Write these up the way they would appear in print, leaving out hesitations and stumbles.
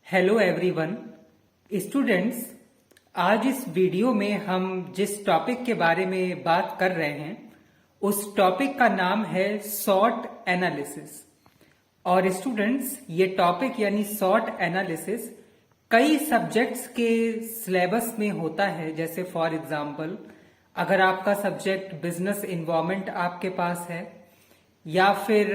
Hello everyone students. आज इस video में हम जिस टॉपिक के बारे में बात कर रहे हैं उस टॉपिक का नाम है सॉर्ट एनालिसिस। और स्टूडेंट्स ये टॉपिक यानी सॉर्ट एनालिसिस कई सब्जेक्ट्स के सिलेबस में होता है। जैसे फॉर एग्जांपल अगर आपका सब्जेक्ट बिजनेस इन्वायरमेंट आपके पास है या फिर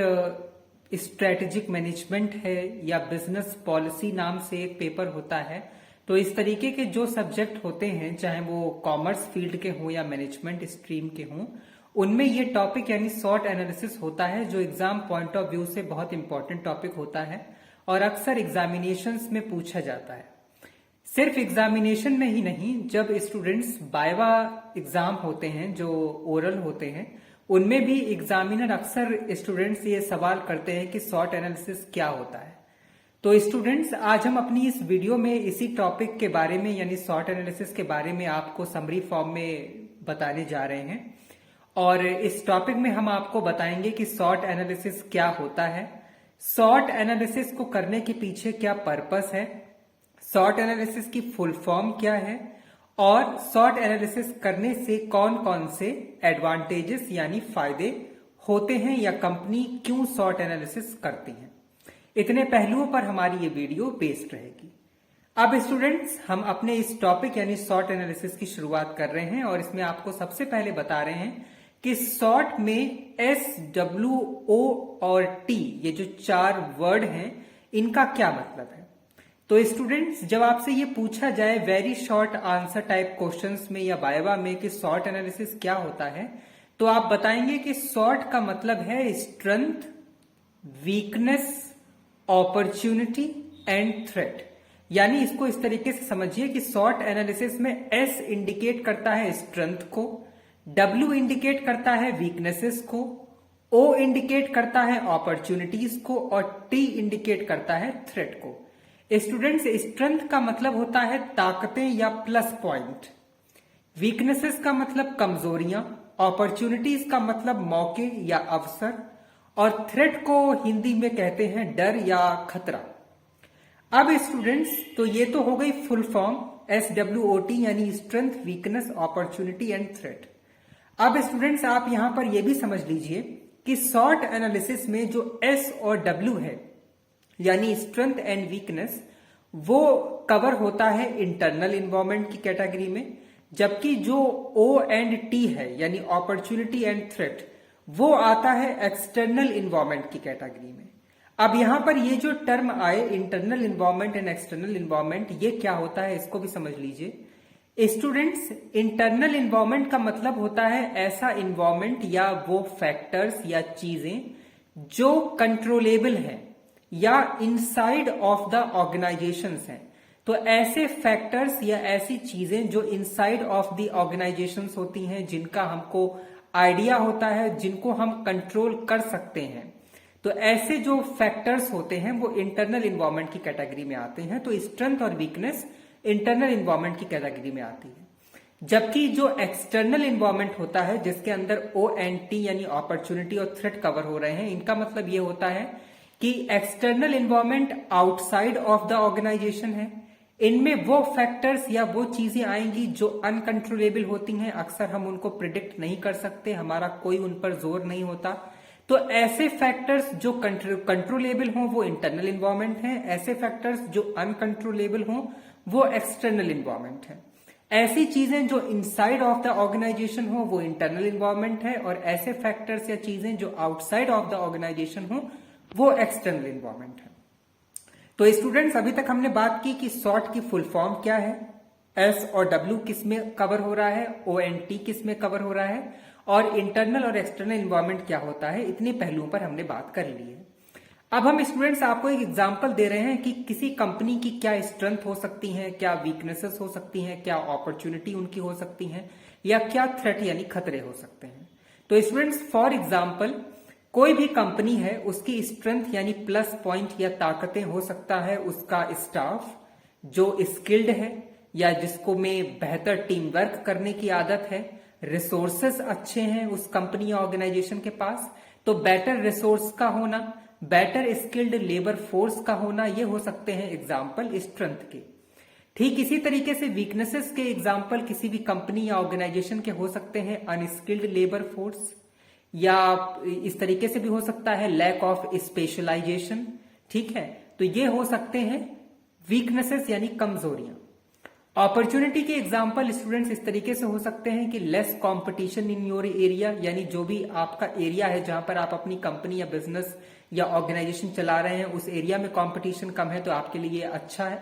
स्ट्रेटेजिक मैनेजमेंट है या बिजनेस पॉलिसी नाम से एक पेपर होता है, तो इस तरीके के जो सब्जेक्ट होते हैं चाहे वो कॉमर्स फील्ड के हों या मैनेजमेंट स्ट्रीम के हों, उनमें ये टॉपिक यानी सॉर्ट एनालिसिस होता है जो एग्जाम पॉइंट ऑफ व्यू से बहुत इंपॉर्टेंट टॉपिक होता है और अक्सर एग्जामिनेशंस में पूछा जाता है। सिर्फ एग्जामिनेशन में ही नहीं, जब स्टूडेंट्स वाइवा एग्जाम होते हैं जो ओरल होते हैं उनमें भी एग्जामिनर अक्सर स्टूडेंट्स ये सवाल करते हैं कि सॉर्ट एनालिसिस क्या होता है। तो स्टूडेंट्स आज हम अपनी इस वीडियो में इसी टॉपिक के बारे में यानी सॉर्ट एनालिसिस के बारे में आपको समरी फॉर्म में बताने जा रहे हैं। और इस टॉपिक में हम आपको बताएंगे कि सॉर्ट एनालिसिस क्या होता है, सॉर्ट एनालिसिस को करने के पीछे क्या पर्पस है, सॉर्ट एनालिसिस की फुल फॉर्म क्या है और सॉर्ट एनालिसिस करने से कौन कौन से एडवांटेजेस यानी फायदे होते हैं या कंपनी क्यों सॉर्ट एनालिसिस करती है। इतने पहलुओं पर हमारी ये वीडियो बेस्ड रहेगी। अब स्टूडेंट्स हम अपने इस टॉपिक यानी सॉर्ट एनालिसिस की शुरुआत कर रहे हैं और इसमें आपको सबसे पहले बता रहे हैं कि सॉर्ट में एस, डब्ल्यू, ओ और टी ये जो चार वर्ड हैं इनका क्या मतलब है। तो स्टूडेंट्स जब आपसे ये पूछा जाए very short answer type questions में या वाइवा में कि सॉर्ट एनालिसिस क्या होता है, तो आप बताएंगे कि सॉर्ट का मतलब है strength, weakness, opportunity and threat. यानी इसको इस तरीके से समझिए कि सॉर्ट एनालिसिस में एस इंडिकेट करता है स्ट्रेंथ को, डब्ल्यू इंडिकेट करता है वीकनेसेस को, ओ इंडिकेट करता है अपॉर्चुनिटीज को और टी इंडिकेट करता है थ्रेट को। स्टूडेंट्स स्ट्रेंथ का मतलब होता है ताकतें या प्लस पॉइंट, वीकनेसेस का मतलब कमजोरियां, अपॉर्चुनिटीज का मतलब मौके या अवसर और थ्रेट को हिंदी में कहते हैं डर या खतरा। अब स्टूडेंट्स तो ये तो हो गई फुल फॉर्म SWOT यानी strength, weakness, opportunity and threat. अब स्टूडेंट्स आप यहां पर यह भी समझ लीजिए कि सॉर्ट एनालिसिस में जो S और W है यानी स्ट्रेंथ एंड वीकनेस वो कवर होता है इंटरनल इन्वायरमेंट की कैटेगरी में, जबकि जो O एंड T है यानी अपॉर्चुनिटी एंड थ्रेट वो आता है एक्सटर्नल इन्वायरमेंट की कैटेगरी में। अब यहां पर ये जो टर्म आए internal environment and external environment ये क्या होता है इसको भी समझ लीजिए। स्टूडेंट्स इंटरनल इन्वायरमेंट का मतलब होता है ऐसा इन्वायरमेंट या वो फैक्टर्स या चीजें जो कंट्रोलेबल हैं या इनसाइड ऑफ द ऑर्गेनाइजेशंस हैं। तो ऐसे फैक्टर्स या ऐसी चीजें जो इनसाइड ऑफ द ऑर्गेनाइजेशंस होती हैं, जिनका हमको आइडिया होता है, जिनको हम कंट्रोल कर सकते हैं, तो ऐसे जो फैक्टर्स होते हैं वो इंटरनल इन्वायरमेंट की कैटेगरी में आते हैं। तो स्ट्रेंथ और वीकनेस इंटरनल इन्वायरमेंट की कैटेगरी में आती है। जबकि जो एक्सटर्नल इन्वायरमेंट होता है जिसके अंदर O एंड T यानी अपॉर्चुनिटी और थ्रेट कवर हो रहे हैं, इनका मतलब ये होता है कि external environment outside of the organisation है। इनमें वो फैक्टर्स या वो चीजें आएंगी जो अनकंट्रोलेबल होती हैं, अक्सर हम उनको प्रिडिक्ट नहीं कर सकते, हमारा कोई उन पर जोर नहीं होता। तो ऐसे फैक्टर्स जो कंट्रोलेबल हों वो इंटरनल इन्वायरमेंट है, ऐसे फैक्टर्स जो अनकंट्रोलेबल हों वो एक्सटर्नल इन्वायरमेंट है। ऐसी चीजें जो इनसाइड ऑफ द ऑर्गेनाइजेशन हो वो इंटरनल इन्वायरमेंट है और ऐसे फैक्टर्स या चीजें जो आउटसाइड ऑफ द ऑर्गेनाइजेशन हो वो एक्सटर्नल इन्वायरमेंट है। तो स्टूडेंट्स अभी तक हमने बात की कि सॉर्ट की फुल फॉर्म क्या है, S और W किस में कवर हो रहा है, O एंड T किस में कवर हो रहा है और इंटरनल और एक्सटर्नल इन्वायरमेंट क्या होता है। इतने पहलुओं पर हमने बात कर ली है। अब हम स्टूडेंट्स आपको एक एग्जांपल दे रहे हैं कि किसी कंपनी की क्या स्ट्रेंथ हो सकती है, क्या वीकनेसेस हो सकती हैं, क्या अपॉर्चुनिटी उनकी हो सकती है या क्या थ्रेट यानी खतरे हो सकते हैं। तो स्टूडेंट्स फॉर एग्जाम्पल कोई भी कंपनी है उसकी स्ट्रेंथ यानी प्लस पॉइंट या ताकतें हो सकता है उसका स्टाफ जो स्किल्ड है या जिसको में बेहतर टीम वर्क करने की आदत है, रिसोर्सेस अच्छे हैं उस कंपनी या ऑर्गेनाइजेशन के पास, तो बेटर रिसोर्स का होना, बेटर स्किल्ड लेबर फोर्स का होना, ये हो सकते हैं एग्जाम्पल स्ट्रेंथ के। ठीक इसी तरीके से वीकनेसेस के एग्जाम्पल किसी भी कंपनी या ऑर्गेनाइजेशन के हो सकते हैं अनस्किल्ड लेबर फोर्स, या इस तरीके से भी हो सकता है लैक ऑफ स्पेशलाइजेशन। ठीक है, तो ये हो सकते हैं वीकनेसेस यानी कमजोरियां। अपॉर्चुनिटी के एग्जाम्पल स्टूडेंट्स इस तरीके से हो सकते हैं कि less competition in your area, यानी जो भी आपका एरिया है जहां पर आप अपनी कंपनी या बिजनेस या ऑर्गेनाइजेशन चला रहे हैं उस एरिया में कंपटीशन कम है, तो आपके लिए अच्छा है,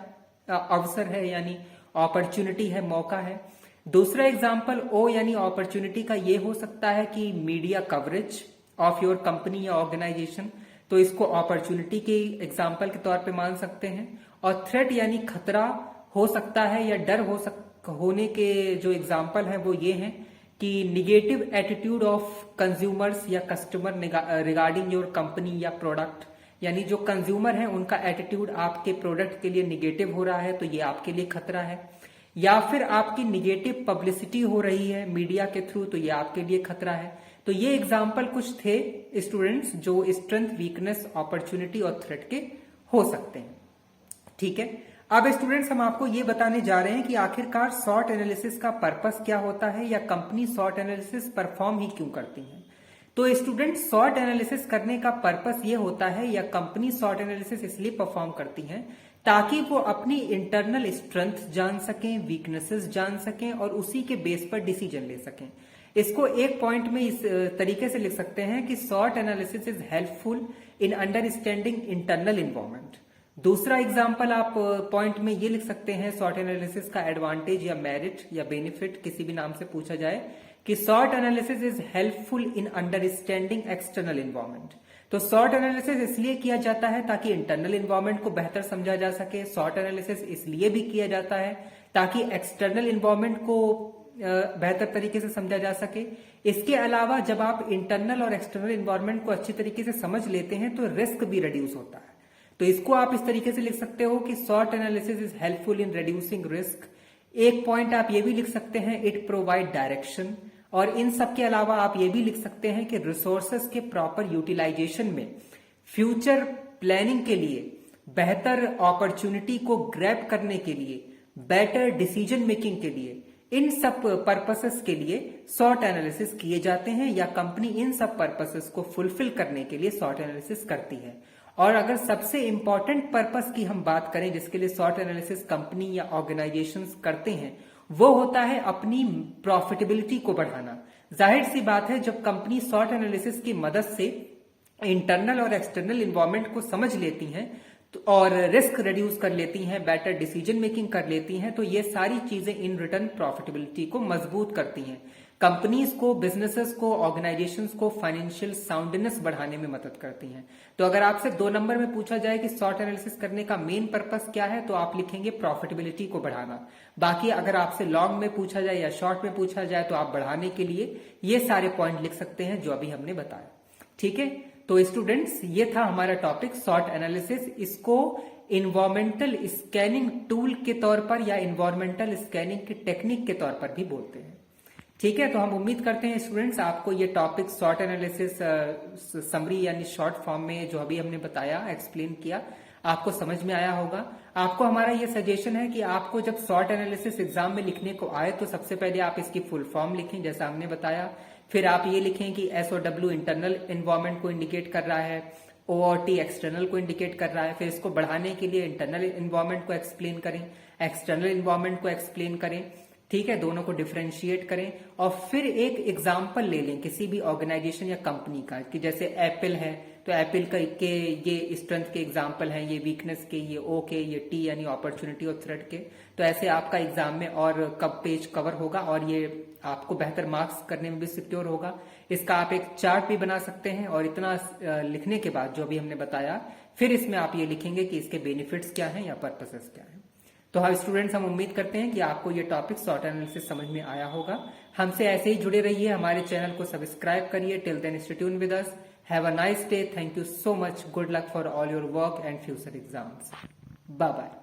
अवसर है, यानी अपॉर्चुनिटी है, मौका है। दूसरा एग्जाम्पल ओ यानी अपॉर्चुनिटी का ये हो सकता है कि media coverage of your company या ऑर्गेनाइजेशन, तो इसको अपॉर्चुनिटी के एग्जाम्पल के तौर पे मान सकते हैं। और थ्रेट यानी खतरा हो सकता है या डर होने के जो एग्जाम्पल है वो ये हैं कि निगेटिव एटीट्यूड ऑफ कंज्यूमर्स या कस्टमर रिगार्डिंग योर कंपनी या प्रोडक्ट, यानी जो कंज्यूमर है उनका एटीट्यूड आपके प्रोडक्ट के लिए निगेटिव हो रहा है, तो ये आपके लिए खतरा है। या फिर आपकी निगेटिव पब्लिसिटी हो रही है मीडिया के थ्रू, तो ये आपके लिए खतरा है। तो ये एग्जाम्पल कुछ थे स्टूडेंट्स जो स्ट्रेंथ, वीकनेस, अपॉर्चुनिटी और थ्रेट के हो सकते हैं। ठीक है, अब स्टूडेंट्स हम आपको ये बताने जा रहे हैं कि आखिरकार सॉट एनालिसिस का पर्पस क्या होता है, या कंपनी सॉट एनालिसिस परफॉर्म ही क्यों करती है। तो स्टूडेंट, सॉट एनालिसिस करने का पर्पस ये होता है, या कंपनी सॉट एनालिसिस इसलिए परफॉर्म करती है ताकि वो अपनी इंटरनल स्ट्रेंथ जान सकें, वीकनेसेस जान सकें और उसी के बेस पर डिसीजन ले सकें। इसको एक पॉइंट में इस तरीके से लिख सकते हैं कि सॉट analysis is helpful in understanding internal environment. दूसरा एग्जाम्पल आप पॉइंट में ये लिख सकते हैं सॉट एनालिसिस का एडवांटेज या मेरिट या बेनिफिट किसी भी नाम से पूछा जाए कि सॉट analysis is helpful in understanding external environment. तो सॉट एनालिसिस इसलिए किया जाता है ताकि इंटरनल इन्वायरमेंट को बेहतर समझा जा सके। सॉट एनालिसिस इसलिए भी किया जाता है ताकि एक्सटर्नल इन्वायरमेंट को बेहतर तरीके से समझा जा सके। इसके अलावा जब आप इंटरनल और एक्सटर्नल इन्वायरमेंट को अच्छी तरीके से समझ लेते हैं तो रिस्क भी रिड्यूस होता है। तो इसको आप इस तरीके से लिख सकते हो कि सॉट analysis is helpful in reducing risk. एक पॉइंट आप ये भी लिख सकते हैं, इट प्रोवाइड डायरेक्शन। और इन सब के अलावा आप ये भी लिख सकते हैं कि रिसोर्सेस के प्रॉपर यूटिलाइजेशन में, फ्यूचर प्लानिंग के लिए, बेहतर अपॉर्चुनिटी को ग्रैब करने के लिए, बेटर डिसीजन मेकिंग के लिए, इन सब पर्पसेस के लिए सॉट एनालिसिस किए जाते हैं, या कंपनी इन सब पर्पसेस को फुलफिल करने के लिए सॉट एनालिसिस करती है। और अगर सबसे इंपॉर्टेंट पर्पस की हम बात करें जिसके लिए सॉट एनालिसिस कंपनी या ऑर्गेनाइजेशंस करते हैं, वो होता है अपनी प्रॉफिटेबिलिटी को बढ़ाना। जाहिर सी बात है, जब कंपनी सॉट एनालिसिस की मदद से इंटरनल और एक्सटर्नल इन्वायरमेंट को समझ लेती हैं और रिस्क रिड्यूस कर लेती हैं, बेटर डिसीजन मेकिंग कर लेती हैं, तो ये सारी चीजें इन रिटर्न प्रॉफिटेबिलिटी को मजबूत करती हैं। कंपनीज को, बिजनेसेस को, ऑर्गेनाइजेशंस को फाइनेंशियल साउंडनेस बढ़ाने में मदद करती हैं। तो अगर आपसे 2 नंबर में पूछा जाए कि सॉट एनालिसिस करने का मेन पर्पस क्या है, तो आप लिखेंगे प्रॉफिटेबिलिटी को बढ़ाना। बाकी अगर आपसे लॉन्ग में पूछा जाए या शॉर्ट में पूछा जाए तो आप बढ़ाने के लिए ये सारे पॉइंट लिख सकते हैं जो अभी हमने बताया। ठीक है, तो स्टूडेंट्स, ये था हमारा टॉपिक सॉट एनालिसिस। इसको इन्वायरमेंटल स्कैनिंग टूल के तौर पर या इन्वायरमेंटल स्कैनिंग की टेक्निक के तौर पर भी बोलते हैं। ठीक है, तो हम उम्मीद करते हैं स्टूडेंट्स आपको ये टॉपिक सॉट एनालिसिस समरी यानी शॉर्ट फॉर्म में जो अभी हमने बताया, एक्सप्लेन किया, आपको समझ में आया होगा। आपको हमारा ये सजेशन है कि आपको जब सॉट एनालिसिस एग्जाम में लिखने को आए तो सबसे पहले आप इसकी फुल फॉर्म लिखें जैसा हमने बताया। फिर आप ये लिखें कि SOW इंटरनल इन्वायरमेंट को इंडिकेट कर रहा है, OOT एक्सटर्नल को इंडिकेट कर रहा है। फिर इसको बढ़ाने के लिए इंटरनल इन्वायरमेंट को एक्सप्लेन करें, एक्सटर्नल इन्वायरमेंट को एक्सप्लेन करें। ठीक है, दोनों को डिफरेंशिएट करें और फिर एक एग्जाम्पल ले लें किसी भी ऑर्गेनाइजेशन या कंपनी का, कि जैसे एप्पल है तो एप्पल के ये स्ट्रेंथ के एग्जाम्पल हैं, ये वीकनेस के, ये O के, ये T यानी अपॉर्चुनिटी और थ्रेट के। तो ऐसे आपका एग्जाम में और कब पेज कवर होगा और ये आपको बेहतर मार्क्स करने में भी सिक्योर होगा। इसका आप एक चार्ट भी बना सकते हैं और इतना लिखने के बाद जो अभी हमने बताया, फिर इसमें आप ये लिखेंगे कि इसके बेनिफिट्स क्या हैं या पर्पसेस क्या हैं। तो हाँ स्टूडेंट्स, हम उम्मीद करते हैं कि आपको ये टॉपिक सॉट एनालिसिस समझ में आया होगा। हमसे ऐसे ही जुड़े रहिए, हमारे चैनल को सब्सक्राइब करिए। Till then stay tuned with us. Have a nice day. Thank you so much. Good luck for all your work and future exams. Bye bye.